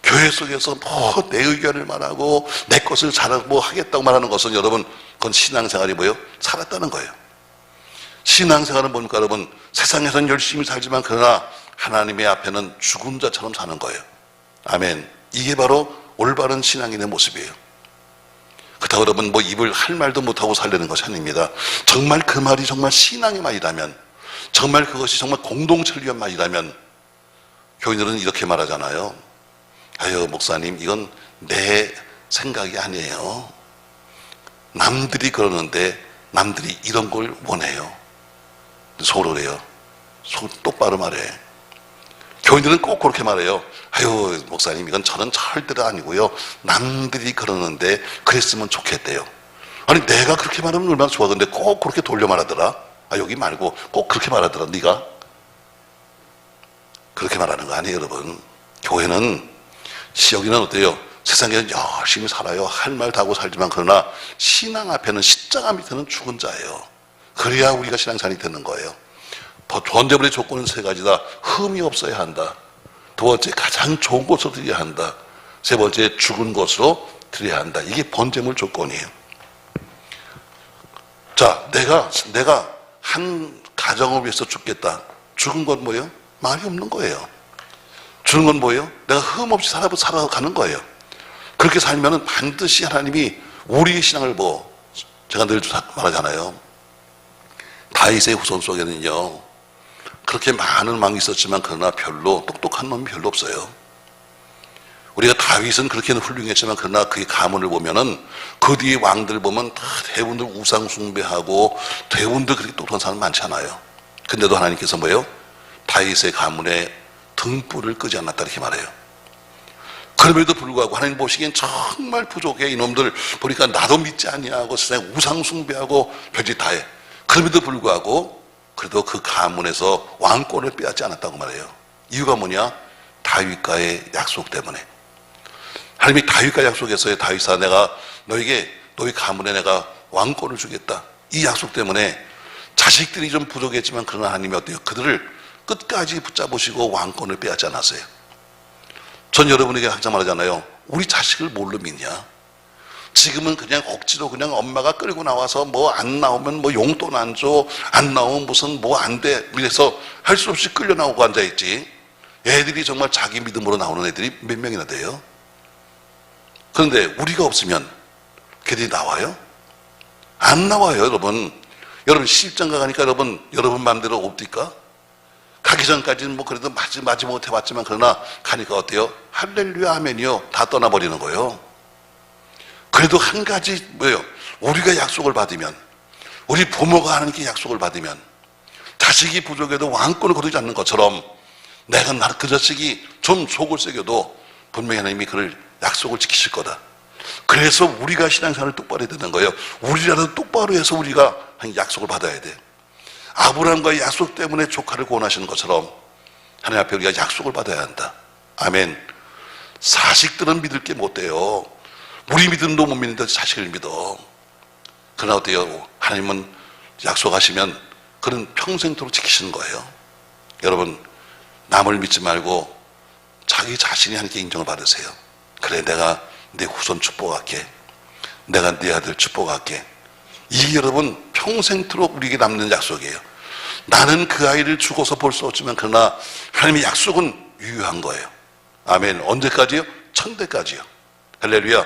교회 속에서 내 의견을 말하고 내 것을 잘하고 하겠다고 말하는 것은 여러분 그건 신앙생활이 뭐예요? 살았다는 거예요. 신앙생활은 뭡니까 여러분? 세상에서는 열심히 살지만 그러나 하나님의 앞에는 죽은 자처럼 사는 거예요. 아멘. 이게 바로 올바른 신앙인의 모습이에요. 그렇다고 여러분 뭐 입을 할 말도 못하고 살려는 것이 아닙니다. 정말 그 말이 정말 신앙의 말이라면, 정말 그것이 정말 공동체를 위한 말이라면 교인들은 이렇게 말하잖아요. 아유 목사님, 이건 내 생각이 아니에요. 남들이 그러는데 남들이 이런 걸 원해요. 속으로 그래요. 속 똑바로 말해. 교인들은 꼭 그렇게 말해요. 아유 목사님, 이건 저는 절대로 아니고요, 남들이 그러는데 그랬으면 좋겠대요. 아니 내가 그렇게 말하면 얼마나 좋아. 근데 꼭 그렇게 돌려 말하더라. 아 여기 말고 꼭 그렇게 말하더라. 네가 그렇게 말하는 거 아니에요. 여러분, 교회는 여기는 어때요? 세상에는 열심히 살아요. 할 말 다 하고 살지만 그러나 신앙 앞에는, 십자가 밑에는 죽은 자예요. 그래야 우리가 신앙산이 되는 거예요. 번제물의 조건은 세 가지다. 흠이 없어야 한다. 두 번째, 가장 좋은 것으로 드려야 한다. 세 번째, 죽은 것으로 드려야 한다. 이게 번제물 조건이에요. 자, 내가 한 가정을 위해서 죽겠다. 죽은 건 뭐예요? 말이 없는 거예요. 죽은 건 뭐예요? 내가 흠 없이 살아가는 거예요. 그렇게 살면은 반드시 하나님이 우리의 신앙을 제가 늘 말하잖아요. 다윗의 후손 속에는요, 그렇게 많은 왕이 있었지만 그러나 별로 똑똑한 놈이 별로 없어요. 우리가 다윗은 그렇게는 훌륭했지만 그러나 그의 가문을 보면은 그 뒤에 왕들 보면 다 대부분들 우상 숭배하고 대부분들 그렇게 똑똑한 사람 많지 않아요. 근데도 하나님께서 뭐예요? 다윗의 가문에 등불을 끄지 않았다 이렇게 말해요. 그럼에도 불구하고 하나님 보시기엔 정말 부족해. 이놈들 보니까 나도 믿지 아니하고 세상에 우상 숭배하고 별짓 다 해. 그럼에도 불구하고 그래도 그 가문에서 왕권을 빼앗지 않았다고 말해요. 이유가 뭐냐? 다윗과의 약속 때문에. 하나님이 다윗과 약속했어요. 다윗아, 내가 너희 가문에 내가 왕권을 주겠다. 이 약속 때문에 자식들이 좀 부족했지만 그러나 하나님이 어때요? 그들을 끝까지 붙잡으시고 왕권을 빼앗지 않았어요. 전 여러분에게 항상 말하잖아요. 우리 자식을 뭘로 믿냐? 지금은 그냥 억지로 그냥 엄마가 끌고 나와서 안 나오면 용돈 안 줘, 안 나오면 무슨 안 돼, 이래서 할 수 없이 끌려 나오고 앉아있지. 애들이 정말 자기 믿음으로 나오는 애들이 몇 명이나 돼요? 그런데 우리가 없으면 걔들이 나와요? 안 나와요. 여러분 시집장가 가니까 여러분 마음대로 옵니까? 가기 전까지는 그래도 마지 못해 봤지만 그러나 가니까 어때요? 할렐루야 하면요 다 떠나버리는 거예요. 그래도 한 가지 뭐예요? 우리가 약속을 받으면, 우리 부모가 하나님께 약속을 받으면, 자식이 부족해도 왕권을 거두지 않는 것처럼 내가 그 자식이 좀 속을 새겨도 분명히 하나님이 그를 약속을 지키실 거다. 그래서 우리가 신앙생활을 똑바로 해야 되는 거예요. 우리라도 똑바로 해서 우리가 약속을 받아야 돼. 아브라함과의 약속 때문에 조카를 구원하시는 것처럼 하나님 앞에 우리가 약속을 받아야 한다. 아멘. 자식들은 믿을 게 못 돼요. 우리 믿음도 못 믿는데 자식을 믿어. 그러나 어때요? 하나님은 약속하시면 그는 평생토록 지키시는 거예요. 여러분, 남을 믿지 말고 자기 자신이 하나님께 인정을 받으세요. 그래, 내가 내 후손 축복할게. 내가 네 아들 축복할게. 이게 여러분 평생토록 우리에게 남는 약속이에요. 나는 그 아이를 죽어서 볼 수 없지만 그러나 하나님의 약속은 유효한 거예요. 아멘. 언제까지요? 천대까지요. 할렐루야.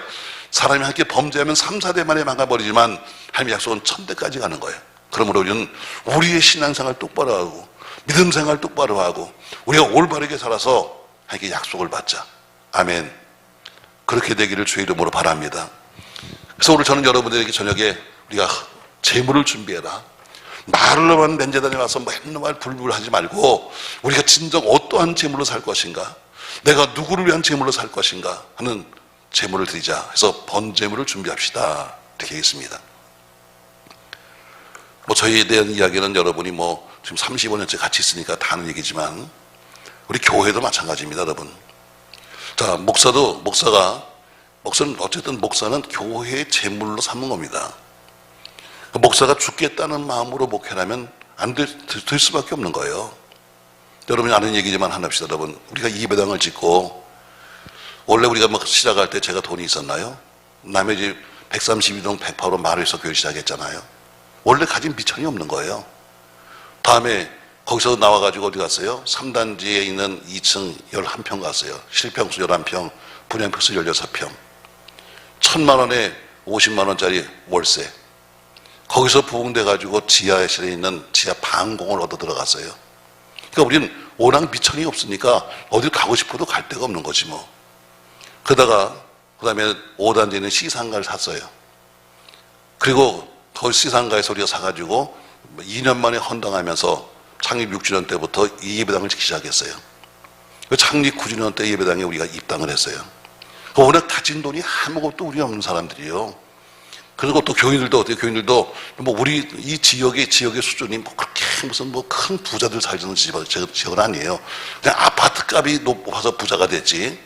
사람이 함께 범죄하면 3, 4대 만에 망가버리지만 하나님의 약속은 천대까지 가는 거예요. 그러므로 우리는 우리의 신앙생활 똑바로 하고 믿음 생활 똑바로 하고 우리가 올바르게 살아서 하나님께 약속을 받자. 아멘. 그렇게 되기를 주의 이름으로 바랍니다. 그래서 오늘 저는 여러분들에게 저녁에 우리가 재물을 준비해라. 말로만 맨제단에 와서 맨날 불불하지 말고 우리가 진정 어떠한 재물로 살 것인가, 내가 누구를 위한 재물로 살 것인가 하는 재물을 드리자 해서 번제물을 준비합시다. 이렇게 하겠습니다. 저희에 대한 이야기는 여러분이 지금 35년째 같이 있으니까 다 하는 얘기지만 우리 교회도 마찬가지입니다, 여러분. 자, 목사는 어쨌든 목사는 교회의 재물로 삼는 겁니다. 목사가 죽겠다는 마음으로 목회하면 될 수밖에 없는 거예요. 여러분이 아는 얘기지만 하나 합시다. 여러분, 우리가 이 배당을 짓고 원래 우리가 시작할 때 제가 돈이 있었나요? 남의 집 132동 108호 마을에서 교회 시작했잖아요. 원래 가진 미천이 없는 거예요. 다음에 거기서 나와가지고 어디 갔어요? 3단지에 있는 2층 11평 갔어요. 실평수 11평, 분양평수 16평, 1,000만 원에 50만 원짜리 월세. 거기서 부흥돼 가지고 지하실에 있는 지하 방공을 얻어 들어갔어요. 그러니까 우리는 워낙 미천이 없으니까 어딜 가고 싶어도 갈 데가 없는 거지 뭐. 그러다가 그다음에 5단지에 있는 시상가를 샀어요. 그리고 그 시상가에서 우리가 사가지고 2년 만에 헌당하면서 창립 6주년 때부터 이 예배당을 짓기 시작했어요. 창립 9주년 때 예배당에 우리가 입당을 했어요. 워낙 가진 돈이 아무것도 우리 없는 사람들이에요. 그리고 또 교인들도 어때요? 교인들도 뭐 우리 이 지역의 수준이 뭐 그렇게 무슨 뭐 큰 부자들 살던 지역은 아니에요. 그냥 아파트 값이 높아서 부자가 됐지.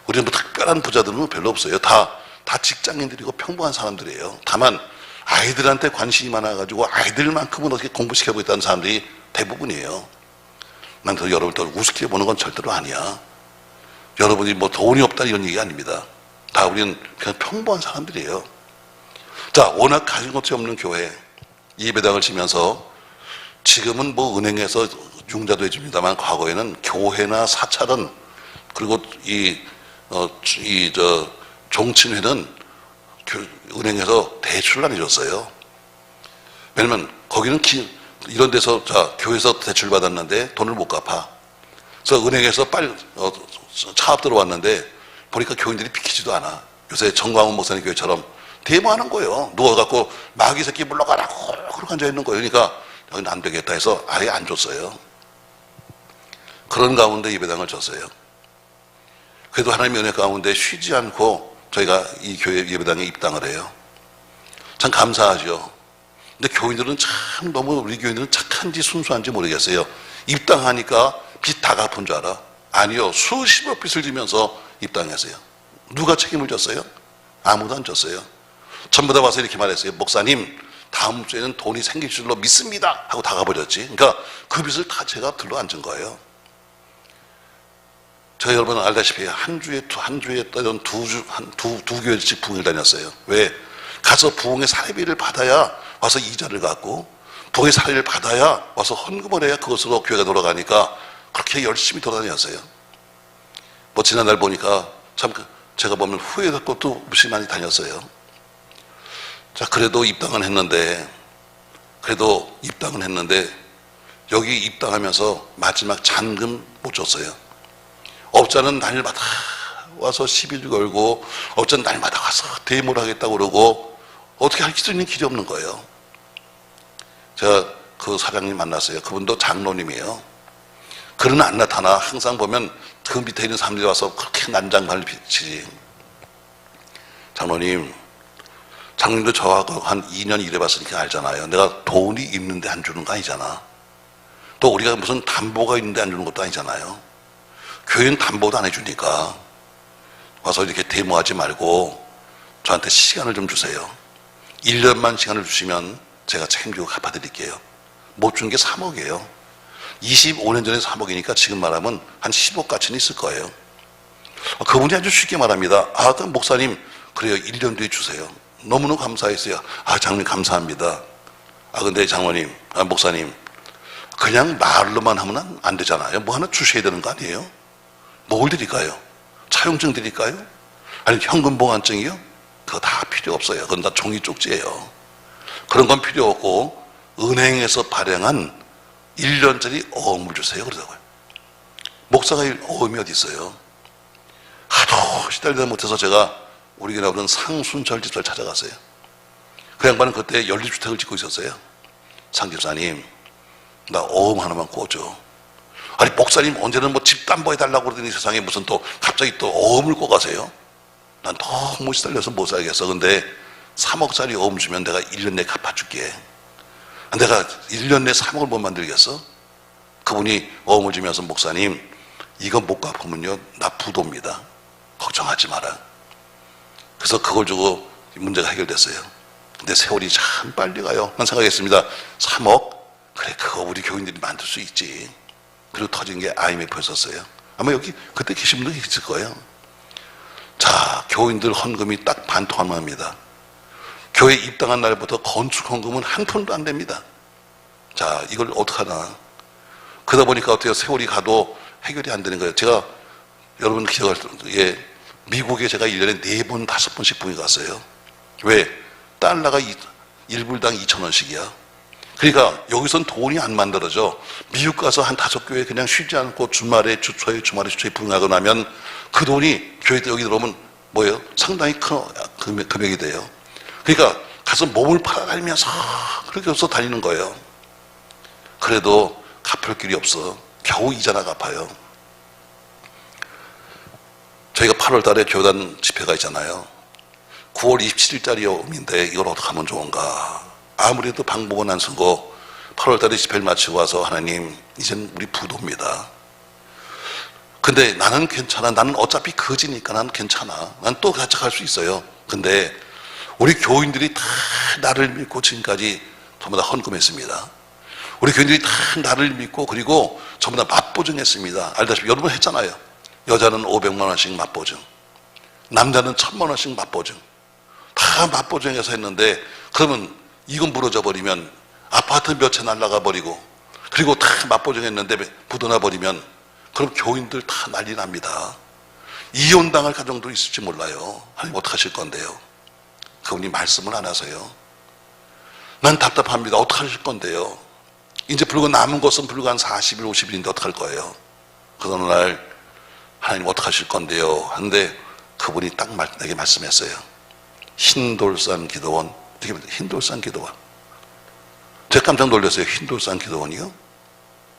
우리는 뭐 특별한 부자들은 별로 없어요. 다 직장인들이고 평범한 사람들이에요. 다만 아이들한테 관심이 많아가지고 아이들만큼은 어떻게 공부시켜보겠다는 사람들이 대부분이에요. 난 더 여러분을 더 우습게 보는 건 절대로 아니야. 여러분이 뭐 돈이 없다 이런 얘기 아닙니다. 다 우리는 그냥 평범한 사람들이에요. 자, 워낙 가진 것이 없는 교회 예배당을 지면서 지금은 뭐 은행에서 융자도 해줍니다만 과거에는 교회나 사찰은 그리고 종친회는 은행에서 대출을 안 해줬어요. 왜냐면 거기는 이런 데서 교회에서 대출 받았는데 돈을 못 갚아. 그래서 은행에서 빨리 차압 들어왔는데 보니까 교인들이 비키지도 않아. 요새 정광훈 목사님 교회처럼 데모하는 거예요. 누워갖고 마귀 새끼 물러가라고 그렇게 앉아있는 거예요. 그러니까 여기는 안 되겠다 해서 아예 안 줬어요. 그런 가운데 예배당을 줬어요. 그래도 하나님의 은혜 가운데 쉬지 않고 저희가 이 교회 예배당에 입당을 해요. 참 감사하죠. 근데 교인들은 참 너무 우리 교인들은 착한지 순수한지 모르겠어요. 입당하니까 빚 다 갚은 줄 알아? 아니요. 수십억 빚을 지면서 입당했어요. 누가 책임을 졌어요? 아무도 안 졌어요. 전부 다 와서 이렇게 말했어요. 목사님, 다음 주에는 돈이 생길 줄로 믿습니다. 하고 다 가버렸지. 그러니까 그 빚을 다 제가 들러 앉은 거예요. 저희 여러분은 알다시피 한 주에 따른 두 교회씩 부흥을 다녔어요. 왜? 가서 부흥의 사례비를 받아야 와서 이자를 갚고 부흥의 사례를 받아야 와서 헌금을 해야 그것으로 교회가 돌아가니까 그렇게 열심히 돌아다녔어요. 뭐 지난날 보니까 참 제가 보면 후회될 것도 없이 많이 다녔어요. 자, 그래도 입당은 했는데 여기 입당하면서 마지막 잔금 못 줬어요. 업자는 날마다 와서 시비를 걸고 업자는 날마다 와서 데모를 하겠다고 그러고 어떻게 할 수 있는 길이 없는 거예요. 제가 그 사장님 만났어요. 그분도 장로님이에요. 그는 안 나타나. 항상 보면 그 밑에 있는 사람들이 와서 그렇게 난장판을 비치지. 장로님도 저하고 한 2년 일해봤으니까 알잖아요. 내가 돈이 있는데 안 주는 거 아니잖아. 또 우리가 무슨 담보가 있는데 안 주는 것도 아니잖아요. 교회는 담보도 안 해주니까 와서 이렇게 데모하지 말고 저한테 시간을 좀 주세요. 1년만 시간을 주시면 제가 책임지고 갚아드릴게요. 못 준 게 3억이에요. 25년 전에 3억이니까 지금 말하면 한 10억 가치는 있을 거예요. 그분이 아주 쉽게 말합니다. 그럼 목사님, 그래요. 1년 뒤에 주세요. 너무너무 감사했어요. 장로님 감사합니다. 근데 장로님, 목사님, 그냥 말로만 하면 안 되잖아요. 뭐 하나 주셔야 되는 거 아니에요? 뭘 드릴까요? 차용증 드릴까요? 아니 현금 보관증이요? 그거 다 필요 없어요. 그건 다 종이 쪽지예요. 그런 건 필요 없고 은행에서 발행한 1년짜리 어음을 주세요. 그러더라고요. 목사가 어음이 어디 있어요? 하도 시달리다 못해서 제가 우리 교회 나오는 상순절 집사를 찾아갔어요. 그 양반은 그때 연립주택을 짓고 있었어요. 상 집사님, 나 어음 하나만 꿔줘. 아니 목사님 언제는 뭐 집 담보해달라고 그러더니 세상에 무슨 또 갑자기 또 어음을 꿔가세요. 난 너무 시달려서 못 살겠어. 근데 3억짜리 어음 주면 내가 1년 내에 갚아줄게. 내가 1년 내에 3억을 못 만들겠어? 그분이 어음을 주면서 목사님, 이거 못 갚으면요 나 부도입니다. 걱정하지 마라. 그래서 그걸 주고 문제가 해결됐어요. 근데 세월이 참 빨리 가요. 난 생각했습니다. 3억? 그래, 그거 우리 교인들이 만들 수 있지. 그리고 터진 게 IMF였었어요. 아마 여기 그때 계신 분들 있을 거예요. 자, 교인들 헌금이 딱 반토막납니다. 교회 입당한 날부터 건축 헌금은 한 푼도 안 됩니다. 자, 이걸 어떡하나. 그러다 보니까 어때요? 세월이 가도 해결이 안 되는 거예요. 제가 여러분 기억할 때 미국에 제가 1년에 4번, 5번씩 부흥회 갔어요. 왜? 달러가 1불당 2,000원씩이야. 그러니까 여기선 돈이 안 만들어져. 미국 가서 한 5교회 그냥 쉬지 않고 주말에 주초에 부흥하고 나면 그 돈이 교회 여기 들어오면 뭐예요? 상당히 큰 금액이 돼요. 그러니까 가서 몸을 팔아가면서 그렇게 해서 다니는 거예요. 그래도 갚을 길이 없어. 겨우 이자나 갚아요. 저희가 8월 달에 교단 집회가 있잖아요. 9월 27일짜리인데 이걸 어떻게 하면 좋은가. 아무래도 방법은 안 쓰고 8월 달에 집회를 마치고 와서 하나님, 이젠 우리 부도입니다. 근데 나는 괜찮아. 나는 어차피 거지니까 난 괜찮아. 난 또 같이 갈 수 있어요. 근데 우리 교인들이 다 나를 믿고 지금까지 전부 다 헌금했습니다. 우리 교인들이 다 나를 믿고 그리고 전부 다 맛보증했습니다. 알다시피 여러분 했잖아요. 여자는 500만 원씩 맛보증, 남자는 1000만 원씩 맛보증. 다 맛보증해서 했는데 그러면 이건 무너져 버리면 아파트 몇 채 날라가 버리고 그리고 다 맛보증했는데 부도나 버리면 그럼 교인들 다 난리 납니다. 이혼당할 가정도 있을지 몰라요. 하나님 어떡하실 건데요? 그분이 말씀을 안 하세요. 난 답답합니다. 어떡하실 건데요? 이제 불과 남은 것은 불과 한 40일, 50일인데 어떡할 거예요? 그 어느 날 하나님 어떡하실 건데요? 하는데 그분이 딱 내게 말씀했어요. 흰돌산 기도원. 흰돌산 기도원. 제가 깜짝 놀랐어요. 흰돌산 기도원이요?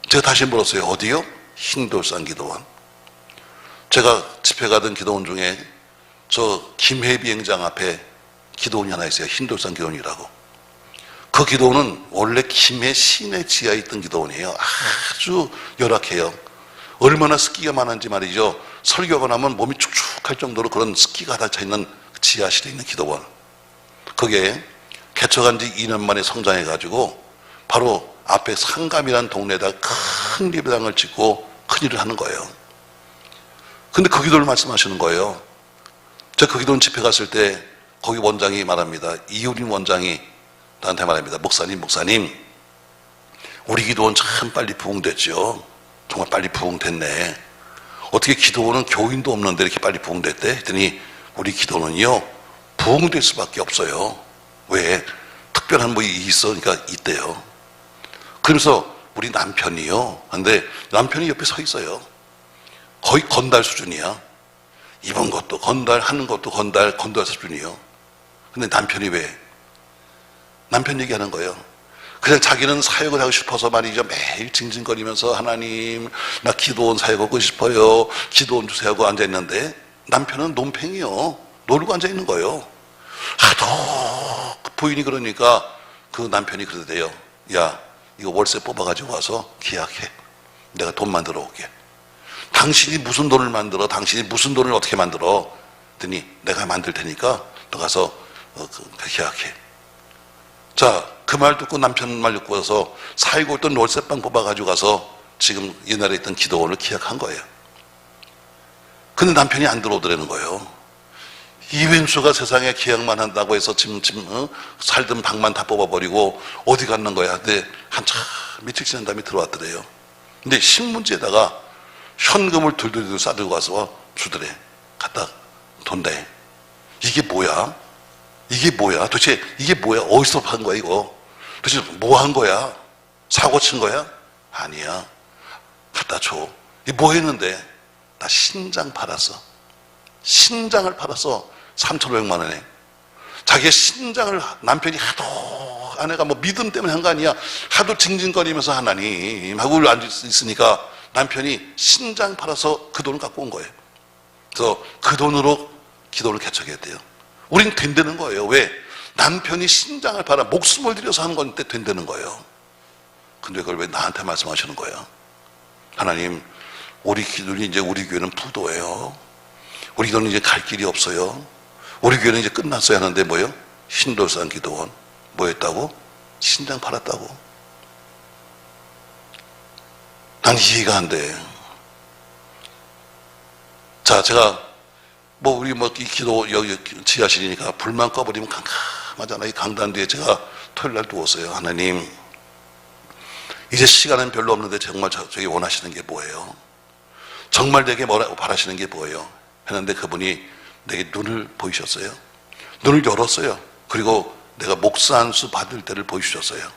제가 다시 물었어요. 어디요? 흰돌산 기도원. 제가 집회 가던 기도원 중에 저 김해 비행장 앞에 기도원이 하나 있어요. 흰돌산 기도원이라고. 그 기도원은 원래 김해 시내 지하에 있던 기도원이에요. 아주 열악해요. 얼마나 습기가 많은지 말이죠. 설교가 나면 몸이 축축할 정도로 그런 습기가 다 차있는 지하실에 있는 기도원. 그게 개척한 지 2년 만에 성장해가지고 바로 앞에 상감이라는 동네에다 큰 예배당을 짓고 큰일을 하는 거예요. 근데 그 기도를 말씀하시는 거예요. 제가 그 기도원 집회 갔을 때 거기 원장이 말합니다. 이효린 원장이 나한테 말합니다. 목사님, 우리 기도원 참 빨리 부흥됐죠. 정말 빨리 부흥됐네. 어떻게 기도원은 교인도 없는데 이렇게 빨리 부흥됐대? 했더니 우리 기도원은요 부흥될 수밖에 없어요. 왜? 특별한 뭐 있으니까 있대요. 그러면서 우리 남편이요. 근데 남편이 옆에 서 있어요. 거의 건달 수준이야. 입은 것도 건달, 하는 것도 건달 수준이요. 근데 남편이 왜? 남편 얘기하는 거예요. 그냥 자기는 사역을 하고 싶어서 말이죠. 매일 징징거리면서 하나님, 나 기도원 사역하고 싶어요. 기도원 주세요 하고 앉아있는데 남편은 논팽이요. 놀고 앉아있는 거예요. 하도 부인이 그러니까 그 남편이 그러대요. 야, 이거 월세 뽑아가지고 와서 계약해. 내가 돈 만들어 올게. 당신이 무슨 돈을 만들어? 당신이 무슨 돈을 어떻게 만들어? 그랬더니 내가 만들 테니까 너 가서 계약해. 자, 그 말 듣고 남편 말 듣고 와서 살고 있던 월세방 뽑아가지고 가서 지금 옛날에 있던 기도원을 계약한 거예요. 근데 남편이 안 들어오더라는 거예요. 이wen수가 세상에 계약만 한다고 해서 지금 살던 방만 다 뽑아버리고 어디 갔는 거야. 근데 한참 며칠 지난 다음에 들어왔더래요. 근데 신문지에다가 현금을 둘둘둘 싸들고 가서 주더래. 갖다 돈대. 이게 뭐야? 이게 뭐야? 도대체 이게 뭐야? 어디서 판 거야 이거? 도대체 뭐 한 거야? 사고 친 거야? 아니야. 갖다 줘. 이게 뭐 했는데? 나 신장 팔았어. 신장을 팔았어. 3,500만 원에. 자기의 신장을 남편이 하도 아내가 뭐 믿음 때문에 한 거 아니야. 하도 징징거리면서 하나님 하고 앉아있으니까 남편이 신장 팔아서 그 돈을 갖고 온 거예요. 그래서 그 돈으로 기도를 개척했대요. 우린 된다는 거예요. 왜? 남편이 신장을 팔아 목숨을 들여서 하는 건데 된다는 거예요. 근데 그걸 왜 나한테 말씀하시는 거예요? 하나님, 우리 기도는 이제 우리 교회는 부도예요. 우리 기도는 이제 갈 길이 없어요. 우리 교회는 이제 끝났어야 하는데 뭐요? 흰돌산 기도원. 뭐 했다고? 신장 팔았다고. 난 이해가 안 돼. 자, 제가 뭐 우리 뭐 이 기도 여기 지하실이니까 불만 꺼버리면 캄캄하잖아요. 이 강단 뒤에 제가 토요일 날 누웠어요. 하나님, 이제 시간은 별로 없는데 정말 저기 원하시는 게 뭐예요? 정말 내게 뭐라고 바라시는 게 뭐예요? 했는데 그분이 내게 눈을 보이셨어요. 눈을 열었어요. 그리고 내가 목사 안수 받을 때를 보여주셨어요.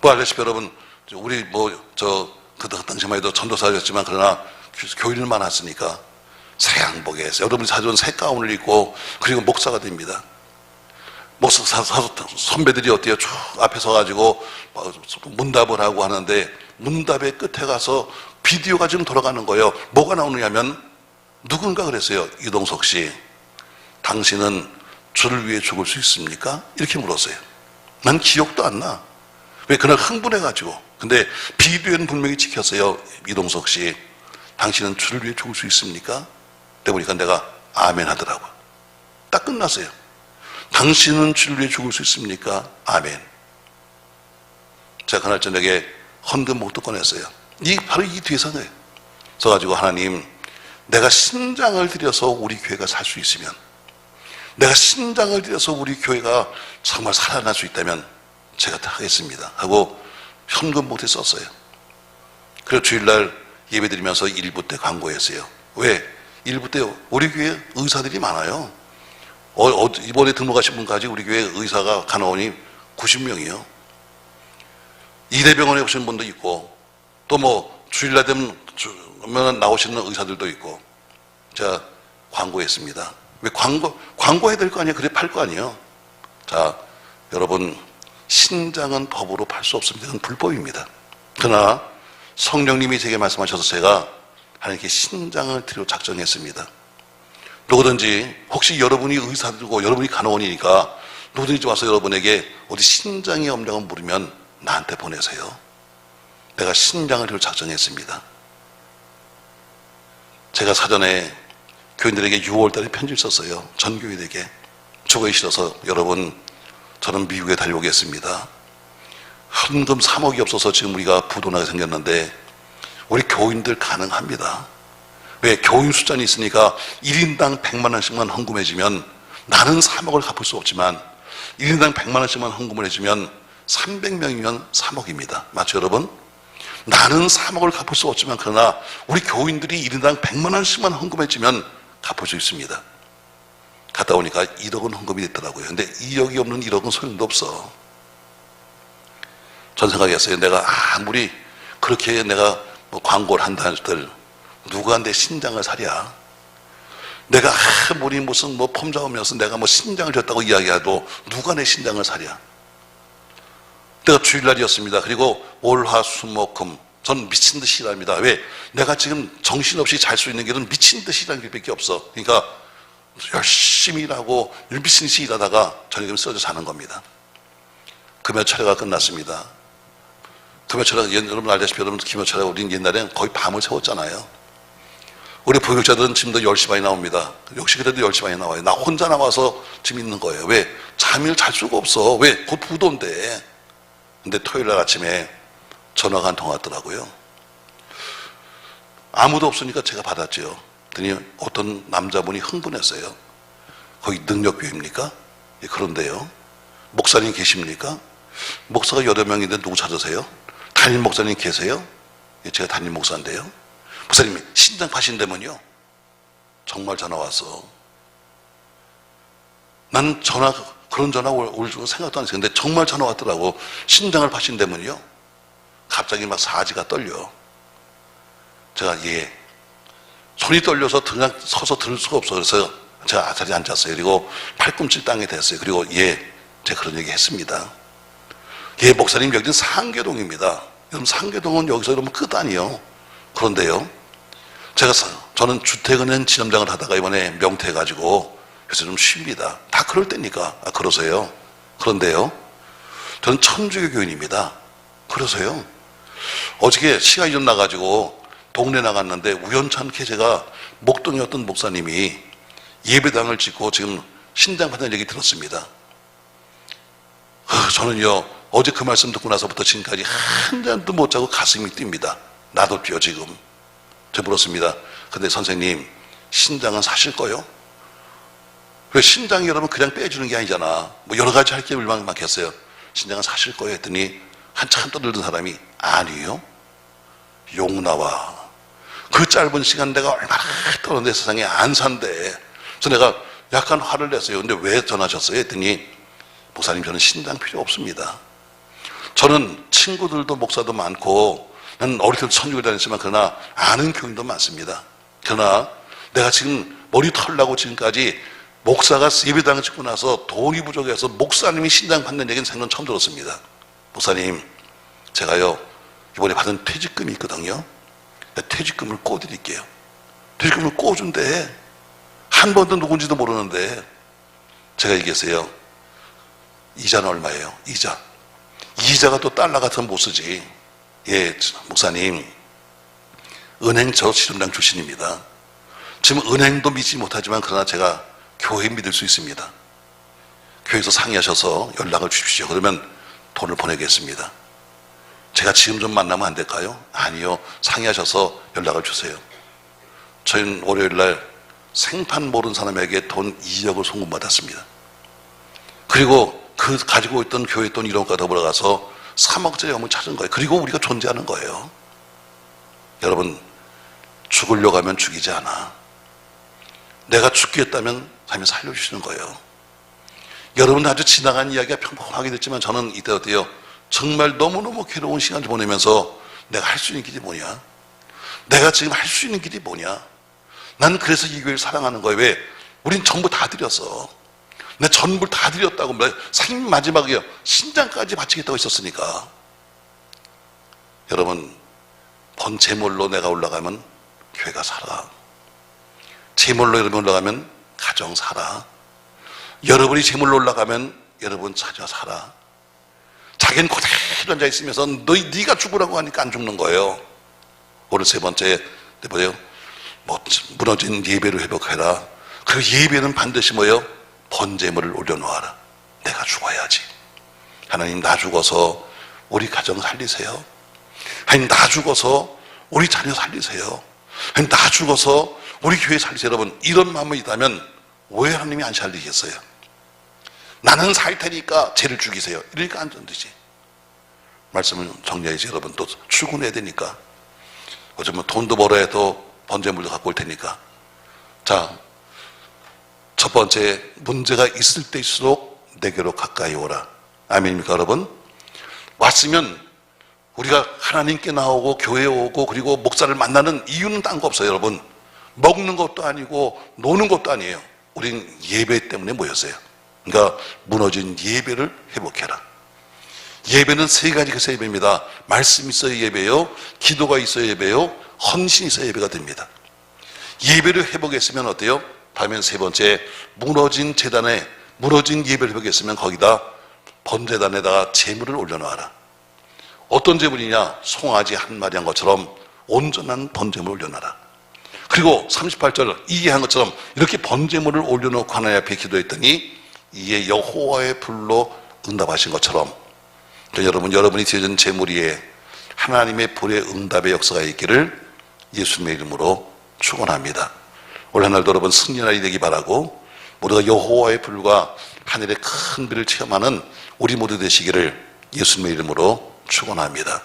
뭐 알다시피 여러분, 우리 그 당시만 해도 전도사였지만 그러나 교인을 많았으니까 새 양복에 여러분이 사준 새 가운을 입고 그리고 목사가 됩니다. 목사 선배들이 어때요? 쭉 앞에 서가지고 문답을 하고 하는데 문답의 끝에 가서 비디오가 지금 돌아가는 거예요. 뭐가 나오느냐면 누군가 그랬어요. 이동석 씨, 당신은 주를 위해 죽을 수 있습니까? 이렇게 물었어요. 난 기억도 안 나. 왜? 그날 흥분해가지고. 근데 비디오는 분명히 찍혔어요. 이동석 씨, 당신은 주를 위해 죽을 수 있습니까? 그때 보니까 내가 아멘 하더라고. 딱 끝났어요. 당신은 주를 위해 죽을 수 있습니까? 아멘. 제가 그날 저녁에 헌금 목도 꺼냈어요. 바로 이 뒤에서 거예요. 그래가지고 하나님, 내가 신장을 들여서 우리 교회가 살 수 있으면, 내가 신장을 들여서 우리 교회가 정말 살아날 수 있다면 제가 다 하겠습니다 하고 현금 목에 썼어요. 그리고 주일날 예배드리면서 일부 때 광고했어요. 왜? 일부 때 우리 교회 의사들이 많아요. 이번에 등록하신 분까지 우리 교회 의사가 간호원이 90명이요. 이대병원에 오신 분도 있고, 또 뭐 주일날 되면 나오시는 의사들도 있고. 제가 광고했습니다. 왜? 광고해야 될 거 아니에요. 그래 팔 거 아니에요. 자, 여러분, 신장은 법으로 팔 수 없습니다. 그건 불법입니다. 그러나 성령님이 제게 말씀하셔서 제가 하나님께 신장을 드리러 작정했습니다. 누구든지, 혹시 여러분이 의사들고 여러분이 간호원이니까 누구든지 와서 여러분에게 어디 신장이 없냐고 물으면 나한테 보내세요. 내가 신장을 드리러 작정했습니다. 제가 사전에 교인들에게 6월달에 편지를 썼어요. 전 교인에게. 죽어에 실어서 여러분, 저는 미국에 달려오겠습니다. 현금 3억이 없어서 지금 우리가 부도나게 생겼는데 우리 교인들 가능합니다. 왜? 교인 숫자는 있으니까 1인당 100만 원씩만 헌금해주면, 나는 3억을 갚을 수 없지만 1인당 100만 원씩만 헌금을 해주면 300명이면 3억입니다. 맞죠 여러분? 나는 3억을 갚을 수 없지만 그러나 우리 교인들이 1인당 100만 원씩만 헌금해주면 갚을 수 있습니다. 갔다 오니까 1억은 헌금이 됐더라고요. 근데 2억이 없는 1억은 소용도 없어. 전 생각했어요. 내가 아무리 그렇게 내가 뭐 광고를 한다 할들 누가 내 신장을 사랴? 내가 아무리 무슨 뭐 폼잡으면서 내가 뭐 신장을 줬다고 이야기해도 누가 내 신장을 사랴? 내가 주일날이었습니다. 그리고 월화수목금 전 미친 듯이 일합니다. 왜? 내가 지금 정신없이 잘 수 있는 길은 미친 듯이 일하는 길밖에 없어. 그러니까 열심히 일하고 미친 듯이 일하다가 저녁에 쓰러져 자는 겁니다. 금요철회가 끝났습니다. 금요철회, 여러분 알다시피 여러분 금요철회 우리는 옛날엔 거의 밤을 새웠잖아요. 우리 부교육자들은 지금도 10시 반에 나옵니다. 역시 그래도 10시 반에 나와요. 나 혼자 나와서 지금 있는 거예요. 왜? 잠을 잘 수가 없어. 왜? 곧 부도인데. 근데 토요일날 아침에 전화가 한 통 왔더라고요. 아무도 없으니까 제가 받았죠. 그랬더니 어떤 남자분이 흥분했어요. 거기 능력교회입니까? 예, 그런데요. 목사님 계십니까? 목사가 여러 명인데 누구 찾으세요? 담임 목사님 계세요? 예, 제가 담임 목사인데요. 목사님이 신장 파신다면요? 정말 전화 왔어. 난 그런 전화 올 줄 생각도 안 했어요. 근데 정말 전화 왔더라고. 신장을 파신다면요? 갑자기 막 사지가 떨려. 제가 예. 손이 떨려서 그냥 서서 들을 수가 없어. 그래서 제가 자리에 앉았어요. 그리고 팔꿈치 땅에 댔어요. 그리고 예, 제가 그런 얘기 했습니다. 예, 목사님 여기는 상계동입니다. 여러분 상계동은 여기서 여러분 끝 아니에요. 그런데요. 저는 주택은행 지점장을 하다가 이번에 명퇴해가지고 그래서 좀 쉽니다. 다 그럴 때니까. 그러세요. 그런데요. 저는 천주교 교인입니다. 그러세요. 어저께 시간이 좀 나가지고 동네 나갔는데 우연찮게 제가 목동에 어떤 목사님이 예배당을 짓고 지금 신장 받는 얘기 들었습니다. 저는요 어제 그 말씀 듣고 나서부터 지금까지 한 잔도 못 자고 가슴이 뜁니다. 나도 뛰어 지금. 제가 물었습니다. 근데 선생님 신장은 사실 거요? 왜 신장이 여러분 그냥 빼주는 게 아니잖아. 뭐 여러 가지 할 게 얼마나 많겠어요. 신장은 사실 거예요 했더니 한참 떠들던 사람이 아니요. 용 나와. 그 짧은 시간 내가 얼마나 떨었는데 세상에 안 산대. 그래서 내가 약간 화를 냈어요. 근데 왜 전하셨어요? 했더니 목사님, 저는 신당 필요 없습니다. 저는 친구들도 목사도 많고 난 어릴 때부터 천주교 다녔지만 그러나 아는 교인도 많습니다. 그러나 내가 지금 머리 털나고 지금까지 목사가 예배당을 짓고 나서 돈이 부족해서 목사님이 신당 받는 얘기는 생전 처음 들었습니다. 목사님, 제가요 이번에 받은 퇴직금이 있거든요. 퇴직금을 꿔드릴게요. 퇴직금을 꿔준대. 한 번도 누군지도 모르는데 제가 얘기했어요. 이자는 얼마예요? 이자가 또 달러 같은 못 쓰지. 예, 목사님, 은행 저 시름당 출신입니다. 지금 은행도 믿지 못하지만 그러나 제가 교회 믿을 수 있습니다. 교회에서 상의하셔서 연락을 주십시오. 그러면 돈을 보내겠습니다. 제가 지금 좀 만나면 안 될까요? 아니요, 상의하셔서 연락을 주세요. 저희는 월요일날 생판 모르는 사람에게 돈 2억을 송금받았습니다. 그리고 그 가지고 있던 교회 돈 1억과 더불어가서 3억짜리 업을 찾은 거예요. 그리고 우리가 존재하는 거예요. 여러분, 죽으려고 하면 죽이지 않아. 내가 죽겠다면 삶에 살려주시는 거예요. 여러분, 아주 지나간 이야기가 평범하게 됐지만 저는 이때 어때요? 정말 너무너무 괴로운 시간을 보내면서 내가 할 수 있는 길이 뭐냐? 내가 지금 할 수 있는 길이 뭐냐? 난 그래서 이 교회를 사랑하는 거예요. 왜? 우린 전부 다 드렸어. 내 전부 다 드렸다고. 생님 마지막에 신장까지 바치겠다고 했었으니까. 여러분, 번 제물로 내가 올라가면 교회가 살아. 제물로 여러분 올라가면 가정 살아. 여러분이 제물로 올라가면 여러분 찾아 살아. 자기는 그대로 앉아 있으면서 네가 죽으라고 하니까 안 죽는 거예요. 오늘 세 번째 뭐예요? 무너진 예배를 회복해라. 그리고 예배는 반드시 뭐예요? 번제물을 올려놓아라. 내가 죽어야지. 하나님, 나 죽어서 우리 가정 살리세요. 하나님, 나 죽어서 우리 자녀 살리세요. 하나님, 나 죽어서 우리 교회 살리세요. 여러분, 이런 마음이 있다면 왜 하나님이 안 살리겠어요? 나는 살 테니까 쟤를 죽이세요. 이러니까 안 된다지. 말씀을 정리해야지. 여러분, 또 출근해야 되니까. 어쩌면 돈도 벌어야 또 번제물도 갖고 올 테니까. 자, 첫 번째, 문제가 있을 때일수록 내게로 가까이 오라. 아멘입니까, 여러분? 왔으면 우리가 하나님께 나오고 교회에 오고 그리고 목사를 만나는 이유는 딴 거 없어요, 여러분. 먹는 것도 아니고 노는 것도 아니에요. 우린 예배 때문에 모였어요. 그러니까 무너진 예배를 회복해라. 예배는 세 가지 그 예배입니다. 말씀이 있어야 예배요, 기도가 있어야 예배요, 헌신이 있어야 예배가 됩니다. 예배를 회복했으면 어때요? 다음엔 세 번째, 무너진 제단에 무너진 예배를 회복했으면 거기다 번제단에다가 제물을 올려놓아라. 어떤 제물이냐? 송아지 한 마리 한 것처럼 온전한 번제물을 올려놔라. 그리고 38절 이해한 것처럼 이렇게 번제물을 올려놓고 하나님 앞에 기도했더니 이에 여호와의 불로 응답하신 것처럼 여러분이 드려진 제물위에 하나님의 불의 응답의 역사가 있기를 예수님의 이름으로 축원합니다. 올 한날도 여러분 승리날이 되기 바라고 모두가 여호와의 불과 하늘의 큰 비를 체험하는 우리 모두 되시기를 예수님의 이름으로 축원합니다.